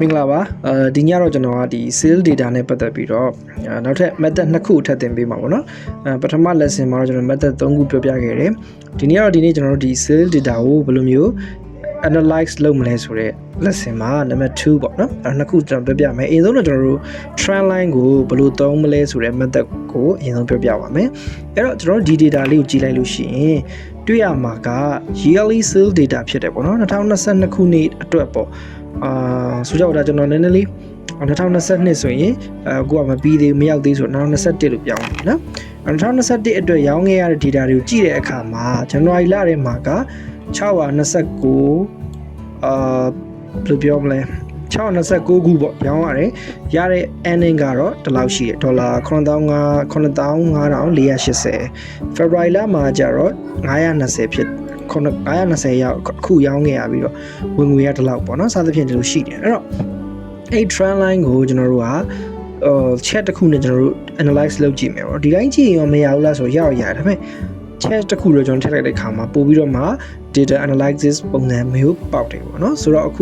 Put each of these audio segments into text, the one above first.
မင်္ဂလာပါဒီညတော့ကျွန်တော်ကဒီ sales data နဲ့ပတ်သက်ပြီးတော့နောက်ထပ် method 2ခုထပ်သင်ပေးမှာပေါ့နော်ပထမ lesson မှာတော့ကျွန်တော် method 3ခုပြောပြခဲ့တယ်ဒီနေ့ကျွန်တော်တို့ဒီ sales data ကိုဘယ်လိုမျိုး analyze လုပ်မလဲဆိုတော့ lesson မှာ number 2ပေါ့နော်နှစ်ခုကျွန်တော်ပြောပြမယ်အရင်ဆုံးတော့ကျွန်တော်တို့ trend line ကိုဘယ်လိုသုံးမလဲဆိုတဲ့ method ကိုအရင်ဆုံးပြောပြပါမယ်အဲ့တော့ကျွန်တော်တို့ဒီ data လေးကိုကြည့်လိုက်လို့ရှိရင်တွေ့ရမှာက yearly sales data ဖြစ်တယ်ပေါ့နော်2022ခုနှစ်အတွက်ပေါ့ဆိုကြတော့ကျွန်တော်နည်းနည်းလေး2022ဆိုရင်ကိုကမပြီးသေးမရောက်သေးဆို2021လို့ပြောင်းတယ်နော်2021အတွက်ရောင်းခဲ့ရတဲ့ data တွေကိုကြည့်တဲ့အခါမှာ January လထဲမှာက629ဘယ်လိုပြောမလဲ629ခုပေါ့ရောင်းရတယ်ရတဲ့ earning ကတော့ဒီလောက်ရှိတယ်ဒေါ်လာ95,480 February လမှာကျတော့920ဖြစ်920ရောက်အခုရောင်းခဲ့ရပြီးတော့ဝင်ငွေရဒီလောက်ပေါ့နော်စသဖြင့်ဒီလိုရှိတယ်အဲ့တော့အဲ့ trend line ကိုကျွန်တော်တို့ကchat တစ်ခုနဲ့ကျွန်တော်တို့ analyze လုပ်ကြည့်မယ်ပေါ့ဒီတိုင်းကြည့်ရင်မရဘူးလားဆိုတော့ရတယ်ဒါပေမဲ့ chat တစ်ခုတော့ကျွန်တော်ထည့်လိုက်တဲ့အခါမှာပို့ပြီးတော့မှ data analysis ပုံစံမျိုးပေါက်တယ်ပေါ့နော်ဆိုတော့အခု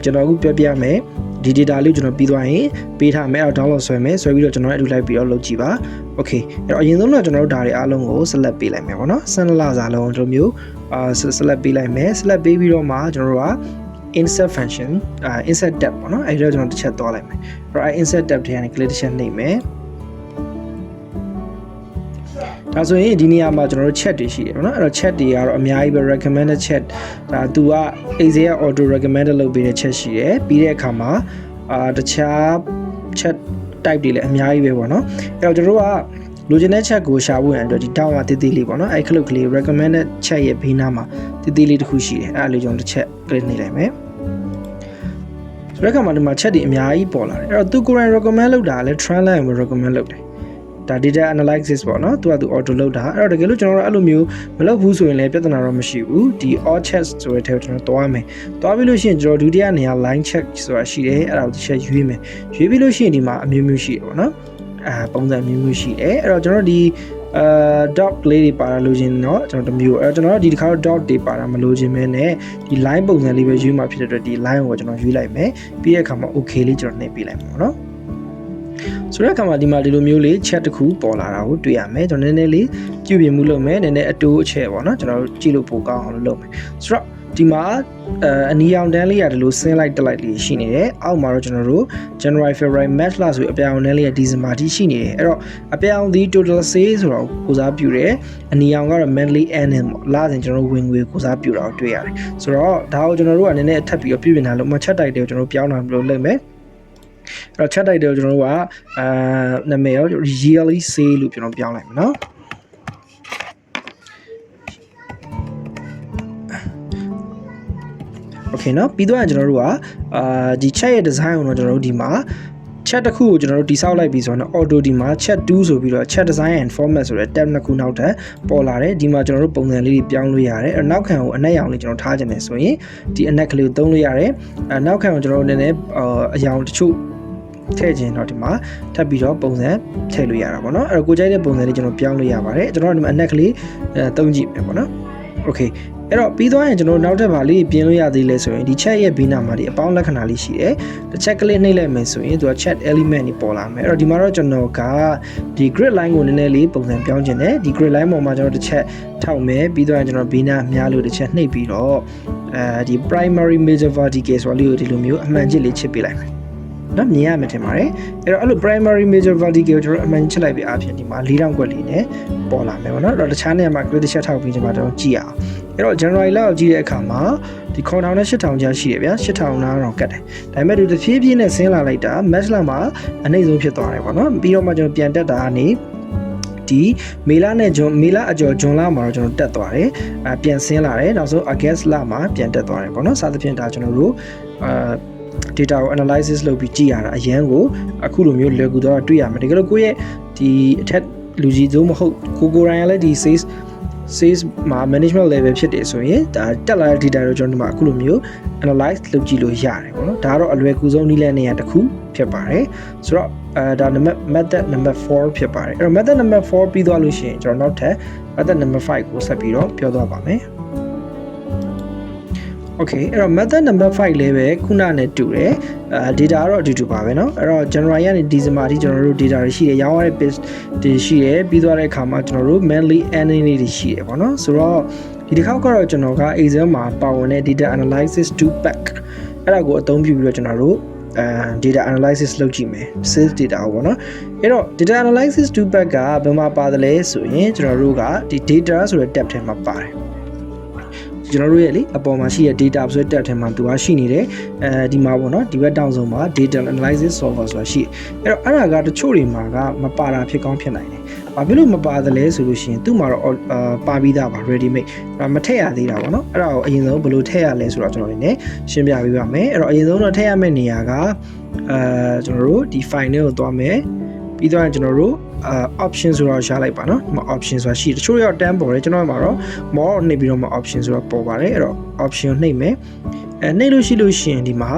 ကျွန်တော်အခုပြောပြမယ်ဒီ data လေးကျွန်တော်ပြီးသွားရင်ပေးထားမယ်အဲ့တော့ download ဆွဲမယ်ဆွဲပြီးတော့ကျွန်တော်အတူလိုက်ပြီးတော့လုပ်ကြည့်ပါ okay အဲ့တော့အရင်ဆုံးတော့ကျွန်တော်တို့ဒါတွေအားလုံးကို select ပေးလိုက်မယ်ပေါ့နော်12လစာလုံးဒီလိုမျိုးselect ပေးလိုက်မယ် select ပေးပြီးတော့မှကျွန်တော်တို့က insert function insert tab ပေါ့နော်အဲ့တော့ကျွန်တော်တစ်ချက်သွားလိုက်မယ်အဲ့တော့ insert tab ထဲကနေ click တစ်ချက်နှိပ်မယ်ဒါဆိုရင်ဒီနေရာမှာကျွန်တော်တို့ chat တွေရှိတယ်ပေါ့နော်အဲ့တော့ chat တွေကတော့အများကြီးပဲ recommended chat ဒါသူက Excel က auto recommended လုပ်ပေးတဲ့ chat ရှိတယ်ပြီးတဲ့အခါမှာတခြား chat type တွေလည်းအများကြီးပဲပေါ့နော်အဲ့တော့ကျွန်တော်တို့ကလိုချင်တဲ့ chat ကိုရှာဖို့ရန်အတွက်ဒီ down ကတေးသေးလေးပေါ့နော်အဲ့ click ကလေး recommended chat ရဲ့ဘေးနားမှာတေးသေးလေးတစ်ခုရှိတယ်အဲ့ဒါလေးကျွန်တော်တစ်ချက် click နှိပ်လိုက်မယ်ဆိုတဲ့အခါမှာဒီမှာ chat တွေအများကြီးပေါ်လာတယ်အဲ့တော့သူကိုယ်တိုင် recommend လုပ်တာလည်း trend line ကို recommend လုပ်တယ်ဒါ data analysis ပေါ့နော်သူကသူ auto လုပ်တာအဲ့တော့တကယ်လို့ကျွန်တော်တို့အဲ့လိုမျိုးမလုပ်ဘူးဆိုရင်လည်းပြဿနာတော့မရှိဘူးဒီ all checks ဆိုတဲ့ထဲကိုကျွန်တော်သွားမယ်သွားပြီးလို့ရှိရင်ကျွန်တော်ဒုတိယနေရာ line check ဆိုတာရှိတယ်အဲ့ဒါကိုတစ်ချက်ရွေးမယ်ရွေးပြီးလို့ရှိရင်ဒီမှာအမျိုးမျိုးရှိတယ်ပေါ့နော်ပုံစံအမျိုးမျိုးရှိတယ်အဲ့တော့ကျွန်တော်ဒီdot လေးတွေပါတာလို့ချင်းเนาะကျွန်တော်တမျိုးအဲ့တော့ကျွန်တော်ဒီတစ်ခါတော့ dot တွေပါတာမလို့ချင်းမဲနဲ့ဒီ line ပုံစံလေးပဲရွေးမှာဖြစ်တဲ့အတွက်ဒီ line ကိုကျွန်တော်ရွေးလိုက်မယ်ပြီးတဲ့အခါမှာ okay လေးကျွန်တော်နှိပ်ပေးလိုက်မှာပေါ့နော်ဆိုတဲ့အခါမှာဒီမှာဒီလိုမျိုးလေး chat တစ်ခုပေါ်လာတာကိုတွေ့ရမယ်ကျွန်တော်နည်းနည်းလေးကြည့်ပြမှုလုပ်မယ်နည်းနည်းအတိုးအချဲ့ပေါ့နော်ကျွန်တော်တို့ကြည့်လို့ပိုကောင်းအောင်လုပ်မယ်ဆိုတော့ဒီမှာအနီရောင်တန်းလေးရတယ်လို့ဆင်းလိုက်တက်လိုက်လေးရှိနေတယ်အောက်မှာတော့ကျွန်တော်တို့ January February March လဆိုအပြောင်တန်းလေးရ December ထိရှိနေတယ်အဲ့တော့အပြောင်ဒီ total sales ဆိုတော့ကိုစားပြုတယ်အနီရောင်ကတော့ monthly earning ပေါ့လစဉ်ကျွန်တော်တို့ဝင်ငွေကိုစားပြုတာကိုတွေ့ရတယ်ဆိုတော့ဒါကိုကျွန်တော်တို့ကနည်းနည်းအထပ်ပြီးတော့ပြုပြင်တာလို့မှချက်တိုက်တယ်ကိုကျွန်တော်တို့ပြောင်းတာလို့လုပ်မယ်အဲ့တော့ chat တိုက်တယ်ကျွန်တော်တို့ကနာမည်ရော yearly sale လို့ကျွန်တော်ပြောင်းလိုက်မယ်နော်โอเคเนาะပြီးတော့ကျွန်တော်တို့ကဒီ chat ရဲ့ design ကိုတော့ကျွန်တော်တို့ဒီမှာ chat တစ်ခုကိုကျွန်တော်တို့တိစောက်လိုက်ပြီးဆိုတော့ auto ဒီမှာ chat 2ဆိုပြီးတော့ chat design and format ဆိုတဲ့ tab နှစ်ခုနောက်ထပ်ပေါ်လာတယ်ဒီမှာကျွန်တော်တို့ပုံစံလေးတွေပြောင်းလို့ရတယ်အဲ့နောက်ခံကိုအနက်ရောင်လေးကျွန်တော်ထားခြင်းနဲ့ဆိုရင်ဒီအနက်ကလေးကိုသုံးလို့ရတယ်နောက်ခံကိုကျွန်တော်တို့နည်းနည်းအရောင်တချို့ထည့်ခြင်းတော့ဒီမှာထပ်ပြီးတော့ပုံစံထည့်လို့ရတာပေါ့နော်အဲ့တော့ကိုကြိုက်တဲ့ပုံစံလေးကျွန်တော်ပြောင်းလို့ရပါတယ်ကျွန်တော်တို့ဒီမှာအနက်ကလေးသုံးကြည့်မယ်ပေါ့နော်โอเคအဲ့တော့ပြီးသွားရင်ကျွန်တော်နောက်ထပ်ပါလေးပြင်လို့ရသေးလဲဆိုရင်ဒီ chat ရဲ့ဘေးနားမှာဒီအပေါင်းလက္ခဏာလေးရှိတယ်တစ်ချက်ကလေးနှိပ်လိုက်မယ်ဆိုရင်သူက chat element တွေပေါ်လာမယ်အဲ့တော့ဒီမှာတော့ကျွန်တော်ကဒီ grid line ကိုနည်းနည်းလေးပုံစံပြောင်းခြင်းတယ်ဒီ grid line ပေါ်မှာကျွန်တော်တစ်ချက်ထောက်မယ်ပြီးတော့ကျွန်တော်ဘေးနားများလို့တစ်ချက်နှိပ်ပြီးတော့ဒီ primary major vertical ဆိုတာလေးကိုဒီလိုမျိုးအမှန်ချစ်လေးချစ်ပေးလိုက်မယ်နော်မြင်ရမယ်ထင်ပါတယ်အဲ့တော့အဲ့လို primary major vertical ကိုကျွန်တော်အမှန်ချစ်လိုက်ပြီးအားဖြင့်ဒီမှာ4000ကွက်လေးနဲ့ပေါ်လာမယ်ပေါ့နော်အဲ့တော့တခြားနေရာမှာ grid တစ်ချက်ထောက်ပြီးကျွန်တော်ကြည့်အောင်အဲ့တော့ January လောက်ကြည့်တဲ့အခါမှာဒီ9000နဲ့8000ကြားရှိတယ်ဗျာ8000နားတော့ကတ်တယ်ဒါပေမဲ့ဒီတဖြည်းဖြည်းနဲ့ဆင်းလာလိုက်တာ March လမှာအနှိမ့်ဆုံးဖြစ်သွားတယ်ပေါ့နော်ပြီးတော့မှကျွန်တော်ပြန်တက်တာကနေဒီမေလနဲ့မေလအကျော်ဂျွန်လမှာတော့ကျွန်တော်တက်သွားတယ်ပြန်ဆင်းလာတယ်နောက်ဆုံး August လမှာပြန်တက်သွားတယ်ပေါ့နော်စသဖြင့်ဒါကျွန်တော်တို့data ကို analysis လုပ်ပြီးကြည့်ရတာအရန်ကိုအခုလိုမျိုးလွယ်ကူတော့တွေ့ရမယ်တကယ်လို့ကိုယ့်ရဲ့ဒီအထက်လူကြီးစိုးမဟုတ်ကိုရိုင်းရလည်းဒီ sales မှာ management level ဖြစ်တယ်ဆိုရင်ဒါတက်လာတဲ့ data ကိုကျွန်တော်ဒီမှာအခုလိုမျိုး analyze လုပ်ကြည့်လို့ရတယ်ပေါ့နော်ဒါကတော့အလွယ်ကူဆုံးနည်းလမ်းနေရာတစ်ခုဖြစ်ပါတယ်ဆိုတော့ဒါ method number 4ဖြစ်ပါတယ်အဲ့တော့ method number 4ပြီးသွားလို့ရှိရင်ကျွန်တော်နောက်ထပ် method number 5ကိုဆက်ပြီးတော့ပြောသွားပါမယ် Okay အဲ့တော့ method number 5လေးပဲခုနနဲ့တူတယ်data ကတော့အတူတူပါပဲเนาะအဲ့တော့ January ကနေ December အထိကျွန်တော်တို့ data တွေရှိတယ်ရောင်းရတဲ့ base တွေရှိတယ်ပြီးသွားတဲ့အခါမှာကျွန်တော်တို့ monthly earning တွေရှိတယ်ပေါ့နော်ဆိုတော့ဒီတစ်ခေါက်ကတော့ကျွန်တော်က Excel မှာပါဝင်တဲ့ data analysis to pack အဲ့ဒါကိုအသုံးပြုပြီးတော့ကျွန်တော်တို့data analysis လုပ်ကြည့်မယ် sales data ပေါ့နော်အဲ့တော့ data analysis to pack ကဘယ်မှာပါတယ်လဲဆိုရင်ကျွန်တော်တို့ကဒီ data ဆိုတဲ့ tab ထဲမှာပါတယ်ကျွန်တော်တို့ရဲ့လေအပေါ်မှာရှိတဲ့ data ဆိုတဲ့ tab ထဲမှာသူကရှိနေတယ်ဒီမှာပေါ့နော်ဒီဘက်တောင်ဆုံးမှာ data analysis solver ဆိုတာရှိအဲ့တော့အဲ့ဒါကတချို့တွေမှာကမပါတာဖြစ်ကောင်းဖြစ်နိုင်တယ်ဘာဖြစ်လို့မပါသလဲဆိုလို့ရှိရင်သူ့မှာတော့ပါပြီးသားပါ ready made မထည့်ရသေးတာပေါ့နော်အဲ့ဒါကိုအရင်ဆုံးဘယ်လိုထည့်ရလဲဆိုတော့ကျွန်တော်နေရှင်းပြပေးပါမယ်အဲ့တော့အရင်ဆုံးတော့ထည့်ရမယ့်နေရာကကျွန်တော်တို့ဒီ file နဲ့ကိုသွားမယ်ပြီးတော့ကျွန်တော်တို့option ဆိုတော့ရှားလိုက်ပါနော်ဒီမှာ option ဆိုတာရှိတယ်တချို့ရောက်တန်းပေါ်တယ်ကျွန်တော်မှာတော့ more နှိပ်ပြီးတော့မှ option ဆိုတော့ပေါ်ပါတယ်အဲ့တော့ option နှိပ်မယ်နှိပ်လို့ရှိရင်ဒီမှာ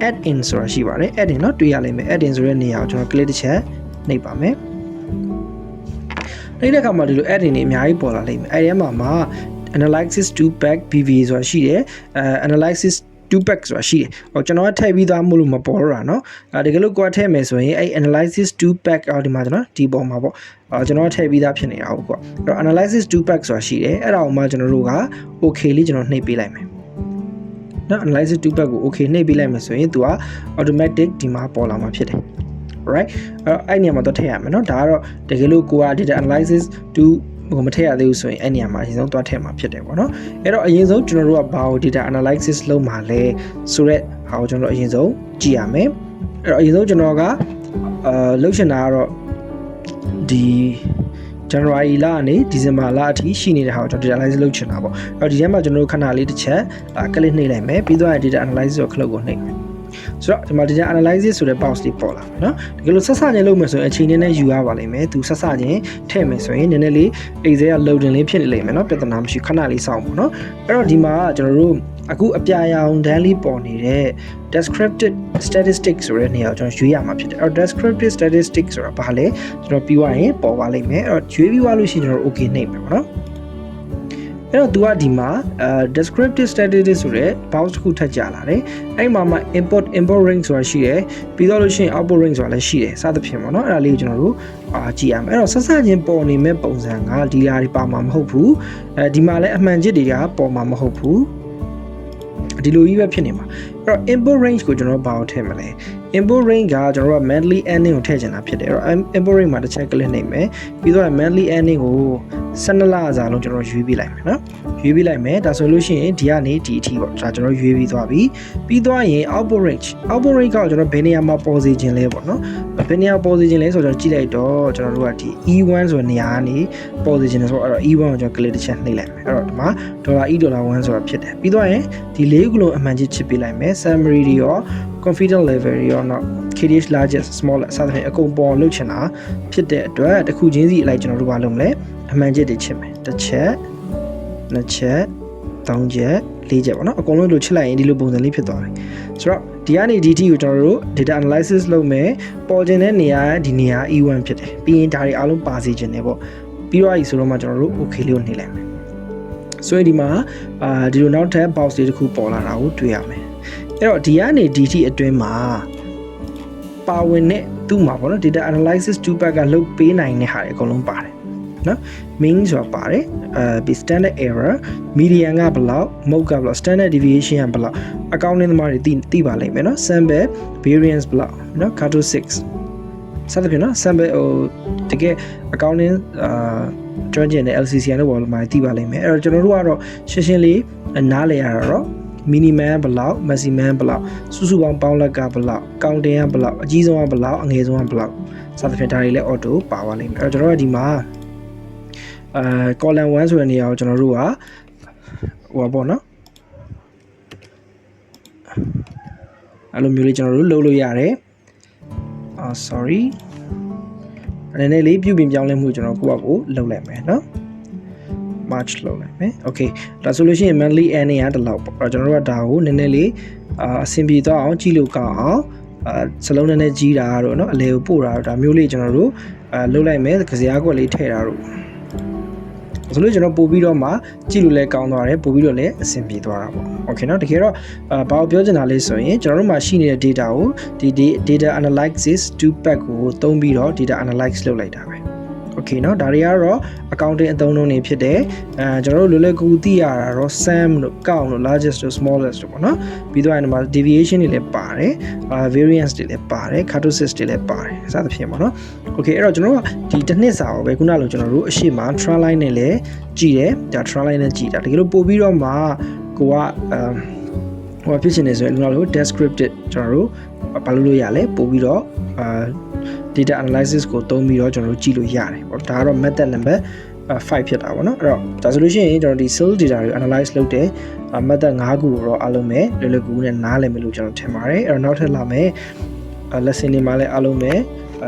add in ဆိုတာရှိပါတယ် add in เนาะတွေ့ရလိမ့်မယ် add in ဆိုတဲ့နေရာကိုကျွန်တော် click တစ်ချက်နှိပ်ပါမယ်နှိပ်တဲ့အခါမှာဒီလို add in တွေအများကြီးပေါ်လာလိမ့်မယ်အဲ့ဒီမှာ analysis to pack bv ဆိုတာရှိတယ်analysis 2 pack ဆိုတာရှိတယ်ဟိုကျွန်တော်ကထည့်ပြီးသားမို့လို့မပေါ်တော့တာเนาะတကယ်လို့ကိုယ်ထည့်မယ်ဆိုရင်အဲ့ analysis 2 pack အောက်ဒီမှာကျွန်တော်ဒီပေါ်မှာပေါ့ကျွန်တော်ထည့်ပြီးသားဖြစ်နေတာဟုတ်ကွာအဲ့တော့ analysis 2 pack ဆိုတာရှိတယ်အဲ့ဒါကိုမှကျွန်တော်တို့က okay လေးကျွန်တော်နှိပ်ပေးလိုက်မယ်เนาะ analysis 2 pack ကို okay နှိပ်ပေးလိုက်မယ်ဆိုရင်သူက automatic ဒီမှာပေါ်လာမှာဖြစ်တယ် right အဲ့နေရာမှာတော့ထည့်ရမယ်เนาะဒါကတော့တကယ်လို့ကိုက data analysis 2ကိုမထည့်ရသေးဘူးဆိုရင်အဲ့နေရာမှာအရင်ဆုံးသွားထည့်မှာဖြစ်တယ်ပေါ့နော်အဲ့တော့အရင်ဆုံးကျွန်တော်တို့ကဘာကို data analysis လုပ်မှာလဲဆိုတော့ဟာကိုကျွန်တော်အရင်ဆုံးကြည့်ရမယ်အဲ့တော့အရင်ဆုံးကျွန်တော်ကလုပ်ချင်တာကတော့ဒီ January လကနေ December လအထိရှိနေတဲ့ဟာကိုကျွန်တော် data analysis လုပ်ချင်တာပေါ့အဲ့တော့ဒီထဲမှာကျွန်တော်တို့ခဏလေးတစ်ချက်click နှိပ်လိုက်မယ်ပြီးတော့ data analysis ကို click ကိုနှိပ်မယ်ဆိုတော့ဒီမှာ data analysis ဆိုတဲ့ box လေးပေါ်လာမယ်เนาะတကယ်လို့ဆက်စချင်းလုပ်မယ်ဆိုရင်အချိန်နဲ့ယူရပါလိမ့်မယ်သူဆက်စချင်းထည့်မယ်ဆိုရင်နည်းနည်းလေး Excel က loading လေးဖြစ်နေလိမ့်မယ်เนาะပြဿနာမရှိခဏလေးစောင့်ပါเนาะအဲ့တော့ဒီမှာကျွန်တော်တို့အခုအပြာရောင်တန်းလေးပေါ်နေတဲ့ descriptive statistics ဆိုတဲ့နေရာကိုကျွန်တော်ရွေးရမှာဖြစ်တယ်အဲ့တော့ descriptive statistics ဆိုတာဘာလဲကျွန်တော်ပြီးသွားရင်ပေါ်ပါလိမ့်မယ်အဲ့တော့ရွေးပြီးသွားလို့ရှိရင်ကျွန်တော် okay နှိပ်မယ်ပေါ့เนาะအဲ့တော့သူကဒီမှာdescriptive statistics ဆိုတဲ့ box တစ်ခုထပ်ကြလာတယ်အဲ့မှာ import range ဆိုတာရှိတယ်ပြီးတော့လို့ရှိရင် output range ဆိုတာလည်းရှိတယ်စသဖြင့်ပေါ့နော်အဲ့ဒါလေးကိုကျွန်တော်တို့ကြည့်ရမယ်အဲ့တော့ဆက်စချင်းပေါ်နေမဲ့ပုံစံကဒီလာတွေပါမှာမဟုတ်ဘူးဒီမှာလည်းအမှန်ချစ်တွေကပေါ်မှာမဟုတ်ဘူးဒီလိုကြီးပဲဖြစ်နေမှာအဲ့တော့ import range ကိုကျွန်တော်ဘာကိုထည့်မလဲ import range ကကျွန်တော်တို့က monthly earning ကိုထည့်ချင်တာဖြစ်တယ်အဲ့တော့ import range မှာတစ်ချက် click နှိပ်မယ်ပြီးတော့ monthly earning ကို12လစာလုံးကျွန်တော်ရွေးပေးလိုက်မယ်နော်ရွေးပေးလိုက်မယ်ဒါဆိုလို့ရှိရင်ဒီကနေဒီအထိပေါ့ဒါကျွန်တော်ရွေးပြီးသွားပြီပြီးသွားရင် output range ကကျွန်တော်ဘယ်နေရာမှာပေါ်စေခြင်းလဲပေါ့နော်ဘယ်နေရာပေါ်စေခြင်းလဲဆိုတော့ကြည့်လိုက်တော့ကျွန်တော်တို့ကဒီ E1 ဆိုတဲ့နေရာကနေပေါ်စေခြင်းလဲဆိုတော့အဲ့တော့ E1 ကိုကျွန်တော် click တစ်ချက်နှိပ်လိုက်မယ်အဲ့တော့ဒီမှာ$E$1ဆိုတာဖြစ်တယ်ပြီးသွားရင်ဒီလေးခုလုံးအမှန်ချစ်ချစ်ပေးလိုက်မယ် summary တွေရော confidence level တွေရောနော် KDH largest small စသဖြင့်အကုန်ပေါ်လုပ်ချင်တာဖြစ်တဲ့အတွက်တစ်ခုချင်းစီအလိုက်ကျွန်တော်တို့ဘာလုပ်မလဲအမှန်ချစ်တွေချစ်မယ်တစ်ချက်နှစ်ချက်သုံးချက်လေးချက်ပေါ့နော်အကုန်လုံးလို့ချစ်လိုက်ရင်ဒီလိုပုံစံလေးဖြစ်သွားတယ်ဆိုတော့ဒီကနေဒီ T ကိုကျွန်တော်တို့ data analysis လုပ်မယ်ပေါ်ခြင်းတဲ့နေရာဒီနေရာ E1 ဖြစ်တယ်ပြီးရင်ဒါတွေအားလုံးပါစေခြင်းတယ်ပေါ့ပြီးတော့ဆိုတော့မှကျွန်တော်တို့ okay လေးကိုနှိပ်လိုက်မယ်ဆိုရင်ဒီမှာဒီလိုနောက်ထပ် box လေးတစ်ခုပေါ်လာတာကိုတွေ့ရမယ်အဲ့တော့ဒီကနေ DT အတွင်းမှာပါဝင်တဲ့သူ့မှာပေါ့နော် data analysis 2 pack ကလုပ်ပေးနိုင်တဲ့ဟာတွေအကုန်လုံးပါတယ်နော် mean ဆိုတာပါတယ်standard error median ကဘယ်လောက် mode ကဘယ်လောက် standard deviation ကဘယ်လောက် accounting သမားတွေသိပါလိမ့်မယ်နော် sample variance ဘယ်လောက်နော် Cato 6စသဖြင့်နော် sample ဟိုတကယ် accounting ကျွမ်းကျင်တဲ့ LCCN တို့ဘောလုံးမှာသိပါလိမ့်မယ်အဲ့တော့ကျွန်တော်တို့ကတော့ရှင်းရှင်းလေးနားလည်ရတော့minimum ဘယ်လောက် maximum ဘယ်လောက်စုစုပေါင်းပေါင်းလက်ကဘယ်လောက် counting ကဘယ်လောက်အကြီးဆုံးကဘယ်လောက်အငယ်ဆုံးကဘယ်လောက်စသဖြင့်ဒါတွေလည်း auto ပါပါလိမ့်မယ်အဲ့တော့ကျွန်တော်တို့ဒီမှာcolumn 1ဆိုတဲ့နေရာကိုကျွန်တော်တို့ကဟိုပါပေါ့နော်အဲ့လိုမျိုးလေးကျွန်တော်တို့လုပ်လို့ရတယ်sorry အနေနဲ့လေးပြုပြင်ပြောင်းလဲမှုကျွန်တော်ကိုယ့်အကိုလုပ်လိုက်မယ်နော် March လုပ်လိုက်မယ် okay ဒါဆိုလို့ရှိရင် monthly earning ကတလောက်ပေါ့အဲ့တော့ကျွန်တော်တို့ကဒါကိုနည်းနည်းလေးအဆင်ပြေသွားအောင်ကြည့်လို့ကောင်းအောင်စလုံးနည်းနည်းကြီးတာတော့เนาะအလဲကိုပို့တာတော့ဒါမျိုးလေးကျွန်တော်တို့လုပ်လိုက်မယ်ကစရာကွက်လေးထည့်တာတော့ ဆိုလို့ကျွန်တော်ပို့ပြီးတော့မှကြည့်လို့လည်းကောင်းသွားတယ်ပို့ပြီးတော့လည်းအဆင်ပြေသွားတာပေါ့ okay เนาะတကယ်တော့ဘာကိုပြောချင်တာလဲဆိုရင်ကျွန်တော်တို့မှာရှိနေတဲ့ data ကိုဒီ data analysis 2 pack ကိုသုံးပြီးတော့ data analyze လုပ်လိုက်တာပဲokay เนาะဒါတွေကတော့ accounting အသုံးအနှုန်းတွေဖြစ်တယ်ကျွန်တော်တို့လွယ်လွယ်ကူကူသိရတာတော့ sum တို့ count တို့ largest တို့ smallest တို့ပေါ့เนาะပြီးတော့အဲ့မှာ deviation တွေလည်းပါတယ်variance တွေလည်းပါတယ် kurtosis တွေလည်းပါတယ်စသဖြင့်ပေါ့เนาะ okay အဲ့တော့ကျွန်တော်တို့ကဒီတစ်နှစ်စာပဲခုနလိုကျွန်တော်တို့အရှိမ trend line နဲ့လည်းကြည့်တယ်ဒါ trend line နဲ့ကြည့်တာတကယ်လို့ပို့ပြီးတော့မှကိုကဟိုဖြစ်ချင်နေဆိုရင်ခုနလို descriptive ကျွန်တော်တို့ဘာလို့ရလဲပို့ပြီးတော့data analysis ကိုသုံးပြီးတော့ကျွန်တော်တို့ကြည့်လို့ရတယ်ပေါ့ဒါကတော့ method number 5ဖြစ်တာပေါ့နော်အဲ့တော့ဒါဆိုလို့ရှိရင်ကျွန်တော်ဒီ sales data ကို analyze လုပ်တဲ့ method 5ခုကိုတော့အားလုံးပဲလွယ်လွယ်ကူကူနဲ့နားလည်မယ်လို့ကျွန်တော်ထင်ပါတယ်အဲ့တော့နောက်ထပ်လာမယ် lesson တွေမှာလည်းအားလုံးပဲ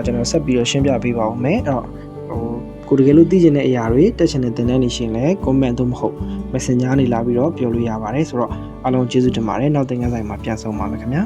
ကျွန်တော်ဆက်ပြီးတော့ရှင်းပြပေးပါဦးမယ်အဲ့တော့ကိုတကယ်လို့သိချင်တဲ့အရာတွေတက်ချင်တဲ့သင်တန်းတွေရှင်လဲ comment တို့မဟုတ် messenger နေလာပြီးတော့ပြောလို့ရပါတယ်ဆိုတော့အားလုံးကျေးဇူးတင်ပါတယ်နောက်သင်ခန်းဆိုင်မှာပြန်ဆုံပါမယ်ခင်ဗျာ